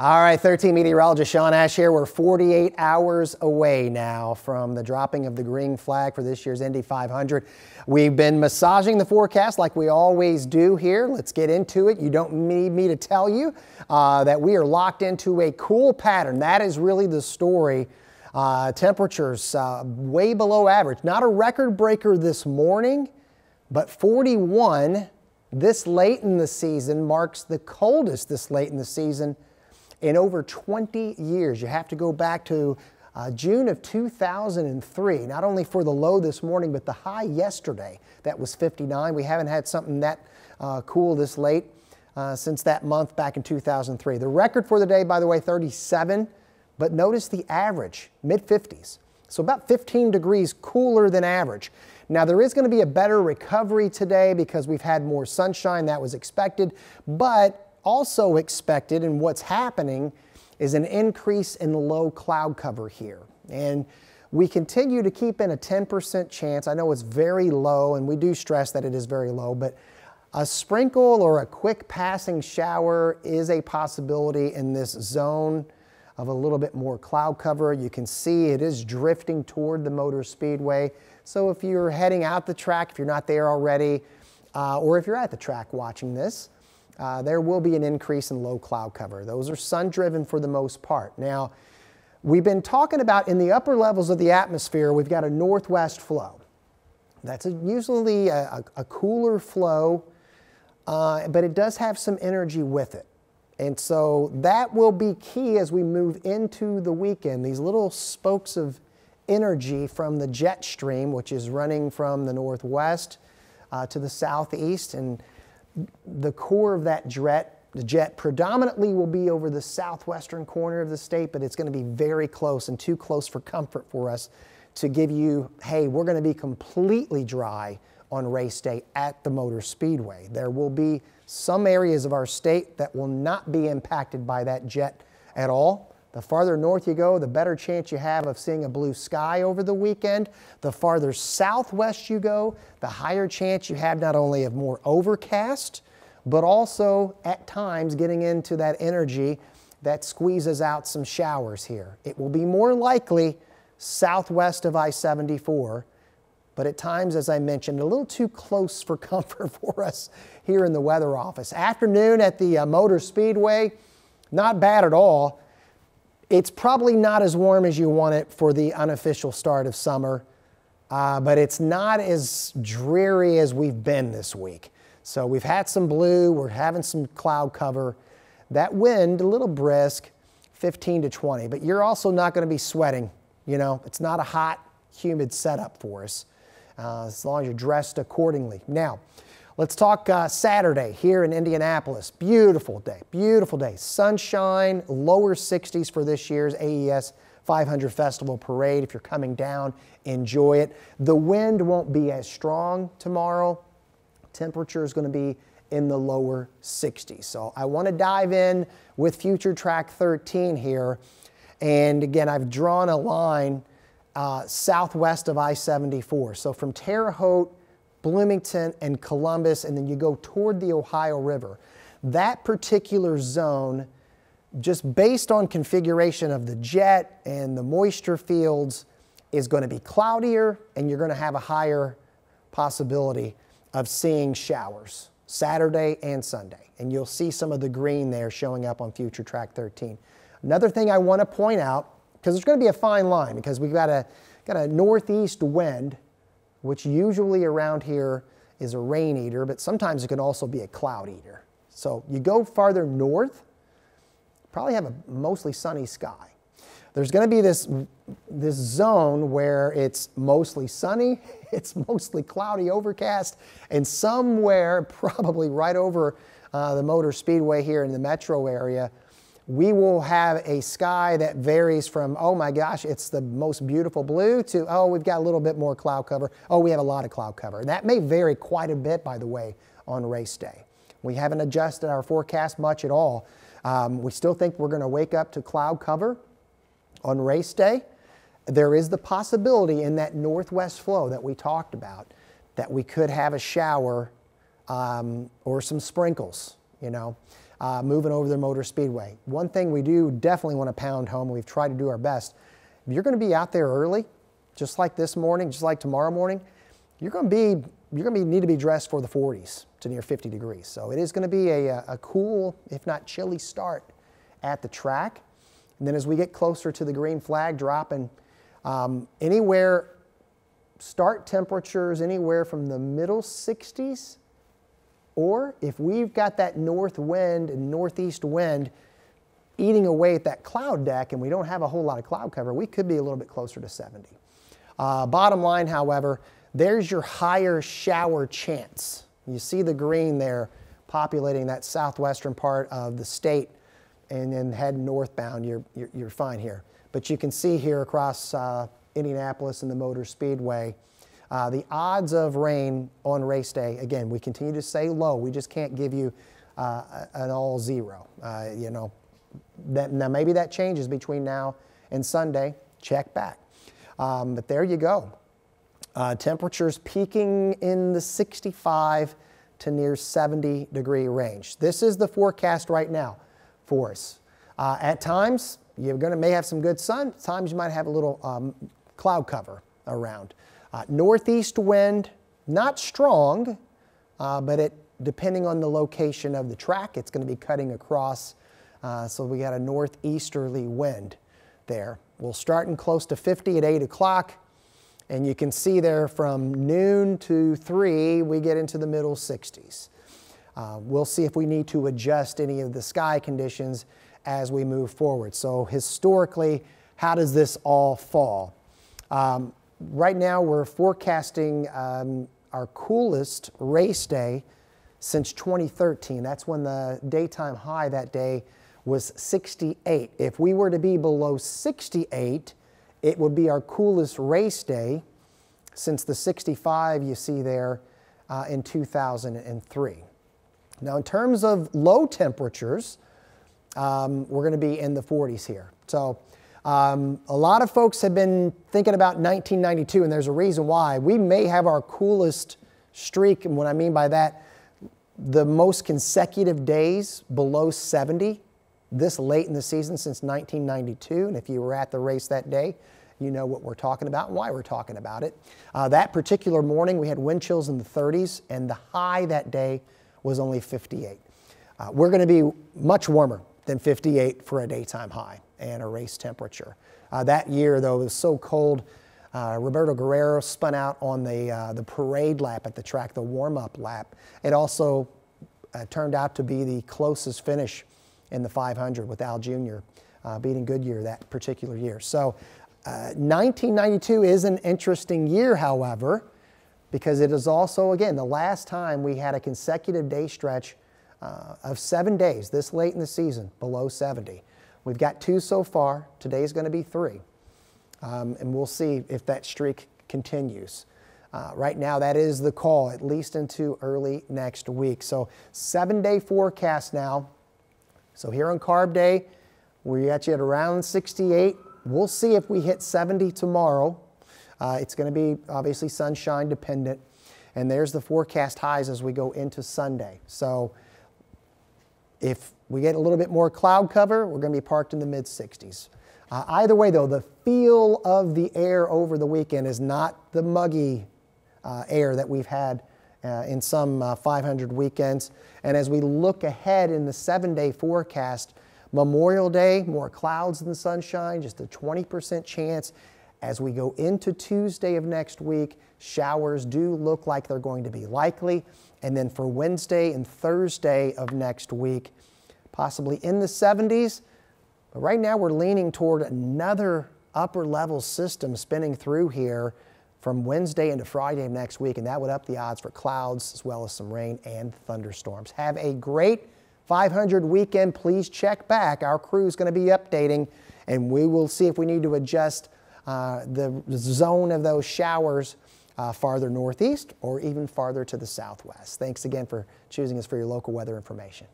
All right, 13 meteorologist Sean Ash here. We're 48 hours away now from the dropping of the green flag for this year's Indy 500. We've been massaging the forecast like we always do here. Let's get into it. You don't need me to tell you that we are locked into a cool pattern. That is really the story. Temperatures way below average. Not a record breaker this morning, but 41 this late in the season marks the coldest this late in the season in over 20 years. You have to go back to June of 2003, not only for the low this morning, but the high yesterday. That was 59. We haven't had something that cool this late since that month back in 2003. The record for the day, by the way, 37, but notice the average, mid-50s. So about 15 degrees cooler than average. Now there is going to be a better recovery today because we've had more sunshine. That was expected, but also expected, and what's happening is an increase in the low cloud cover here. And we continue to keep in a 10% chance. I know it's very low, and we do stress that it is very low, but a sprinkle or a quick passing shower is a possibility in this zone of a little bit more cloud cover. You can see it is drifting toward the Motor Speedway. So if you're heading out the track, if you're not there already, or if you're at the track watching this, there will be an increase in low cloud cover. Those are sun-driven for the most part. Now, we've been talking about in the upper levels of the atmosphere, we've got a northwest flow. That's usually a cooler flow, but it does have some energy with it. And so that will be key as we move into the weekend. These little spokes of energy from the jet stream, which is running from the northwest to the southeast, and the core of that jet predominantly will be over the southwestern corner of the state, but it's going to be very close and too close for comfort for us to give you, hey, we're going to be completely dry on race day at the Motor Speedway. There will be some areas of our state that will not be impacted by that jet at all. The farther north you go, the better chance you have of seeing a blue sky over the weekend. The farther southwest you go, the higher chance you have not only of more overcast, but also at times getting into that energy that squeezes out some showers here. It will be more likely southwest of I-74, but at times, as I mentioned, a little too close for comfort for us here in the weather office. Afternoon at the Motor Speedway, not bad at all. It's probably not as warm as you want it for the unofficial start of summer, but it's not as dreary as we've been this week. So we've had some blue, we're having some cloud cover. That wind, a little brisk, 15 to 20, but you're also not going to be sweating. You know, it's not a hot, humid setup for us, as long as you're dressed accordingly. Now, let's talk Saturday here in Indianapolis. Beautiful day. Sunshine, lower 60s for this year's AES 500 Festival Parade. If you're coming down, enjoy it. The wind won't be as strong tomorrow. Temperature is going to be in the lower 60s. So I want to dive in with Future Track 13 here. And again, I've drawn a line southwest of I-74. So from Terre Haute, Bloomington, and Columbus, and then you go toward the Ohio River. That particular zone, just based on configuration of the jet and the moisture fields, is going to be cloudier, and you're going to have a higher possibility of seeing showers Saturday and Sunday. And you'll see some of the green there showing up on Future Track 13. Another thing I want to point out, because there's going to be a fine line, because we've got a northeast wind, which usually around here is a rain eater, but sometimes it can also be a cloud eater. So you go farther north, probably have a mostly sunny sky. There's going to be this zone where it's mostly sunny, it's mostly cloudy, overcast, and somewhere probably right over the Motor Speedway here in the metro area, we will have a sky that varies from, oh my gosh, it's the most beautiful blue, to, oh, we've got a little bit more cloud cover. Oh, we have a lot of cloud cover. And that may vary quite a bit, by the way, on race day. We haven't adjusted our forecast much at all. We still think we're going to wake up to cloud cover on race day. There is the possibility in that northwest flow that we talked about that we could have a shower or some sprinkles, you know. moving over the Motor Speedway. One thing we do definitely want to pound home, we've tried to do our best, if you're going to be out there early, just like this morning, just like tomorrow morning, you're going to need to be dressed for the 40s to near 50 degrees. So it is going to be a cool, if not chilly start at the track. And then as we get closer to the green flag dropping, anywhere, start temperatures anywhere from the middle 60s, or if we've got that north wind and northeast wind eating away at that cloud deck and we don't have a whole lot of cloud cover, we could be a little bit closer to 70. Bottom line, however, there's your higher shower chance. You see the green there populating that southwestern part of the state, and then heading northbound, you're fine here. But you can see here across Indianapolis and the Motor Speedway, the odds of rain on race day, again, we continue to say low. We just can't give you an all zero. You know, now maybe that changes between now and Sunday. Check back. But there you go. Temperatures peaking in the 65 to near 70 degree range. This is the forecast right now for us. At times, you're may have some good sun. At times you might have a little cloud cover around. Northeast wind, not strong, but depending on the location of the track, it's going to be cutting across. So we got a northeasterly wind there. We'll start in close to 50 at 8 o'clock. And you can see there from noon to 3, we get into the middle 60s. We'll see if we need to adjust any of the sky conditions as we move forward. So historically, how does this all fall? Right now, we're forecasting our coolest race day since 2013. That's when the daytime high that day was 68. If we were to be below 68, it would be our coolest race day since the 65 you see there in 2003. Now, in terms of low temperatures, we're going to be in the 40s here. So a lot of folks have been thinking about 1992, and there's a reason why. We may have our coolest streak, and what I mean by that, the most consecutive days below 70 this late in the season since 1992. And if you were at the race that day, you know what we're talking about and why we're talking about it. That particular morning, we had wind chills in the 30s, and the high that day was only 58. We're going to be much warmer than 58 for a daytime high and a race temperature. That year, though, it was so cold, Roberto Guerrero spun out on the parade lap at the track, the warm-up lap. It also turned out to be the closest finish in the 500 with Al Jr. Beating Goodyear that particular year. So 1992 is an interesting year, however, because it is also, again, the last time we had a consecutive day stretch of 7 days this late in the season below 70. We've got 2 so far. Today's going to be 3. And we'll see if that streak continues. Right now, that is the call, at least into early next week. So 7-day forecast now. So here on Carb Day, we got you at around 68. We'll see if we hit 70 tomorrow. It's going to be obviously sunshine dependent. And there's the forecast highs as we go into Sunday. So if we get a little bit more cloud cover, we're going to be parked in the mid-60s. Either way, though, the feel of the air over the weekend is not the muggy air that we've had in some 500 weekends. And as we look ahead in the 7-day forecast, Memorial Day, more clouds than sunshine, just a 20% chance. As we go into Tuesday of next week, showers do look like they're going to be likely. And then for Wednesday and Thursday of next week, possibly in the 70s. But right now we're leaning toward another upper level system spinning through here from Wednesday into Friday of next week, and that would up the odds for clouds as well as some rain and thunderstorms. Have a great 500 weekend. Please check back. Our crew is going to be updating, and we will see if we need to adjust the zone of those showers farther northeast or even farther to the southwest. Thanks again for choosing us for your local weather information.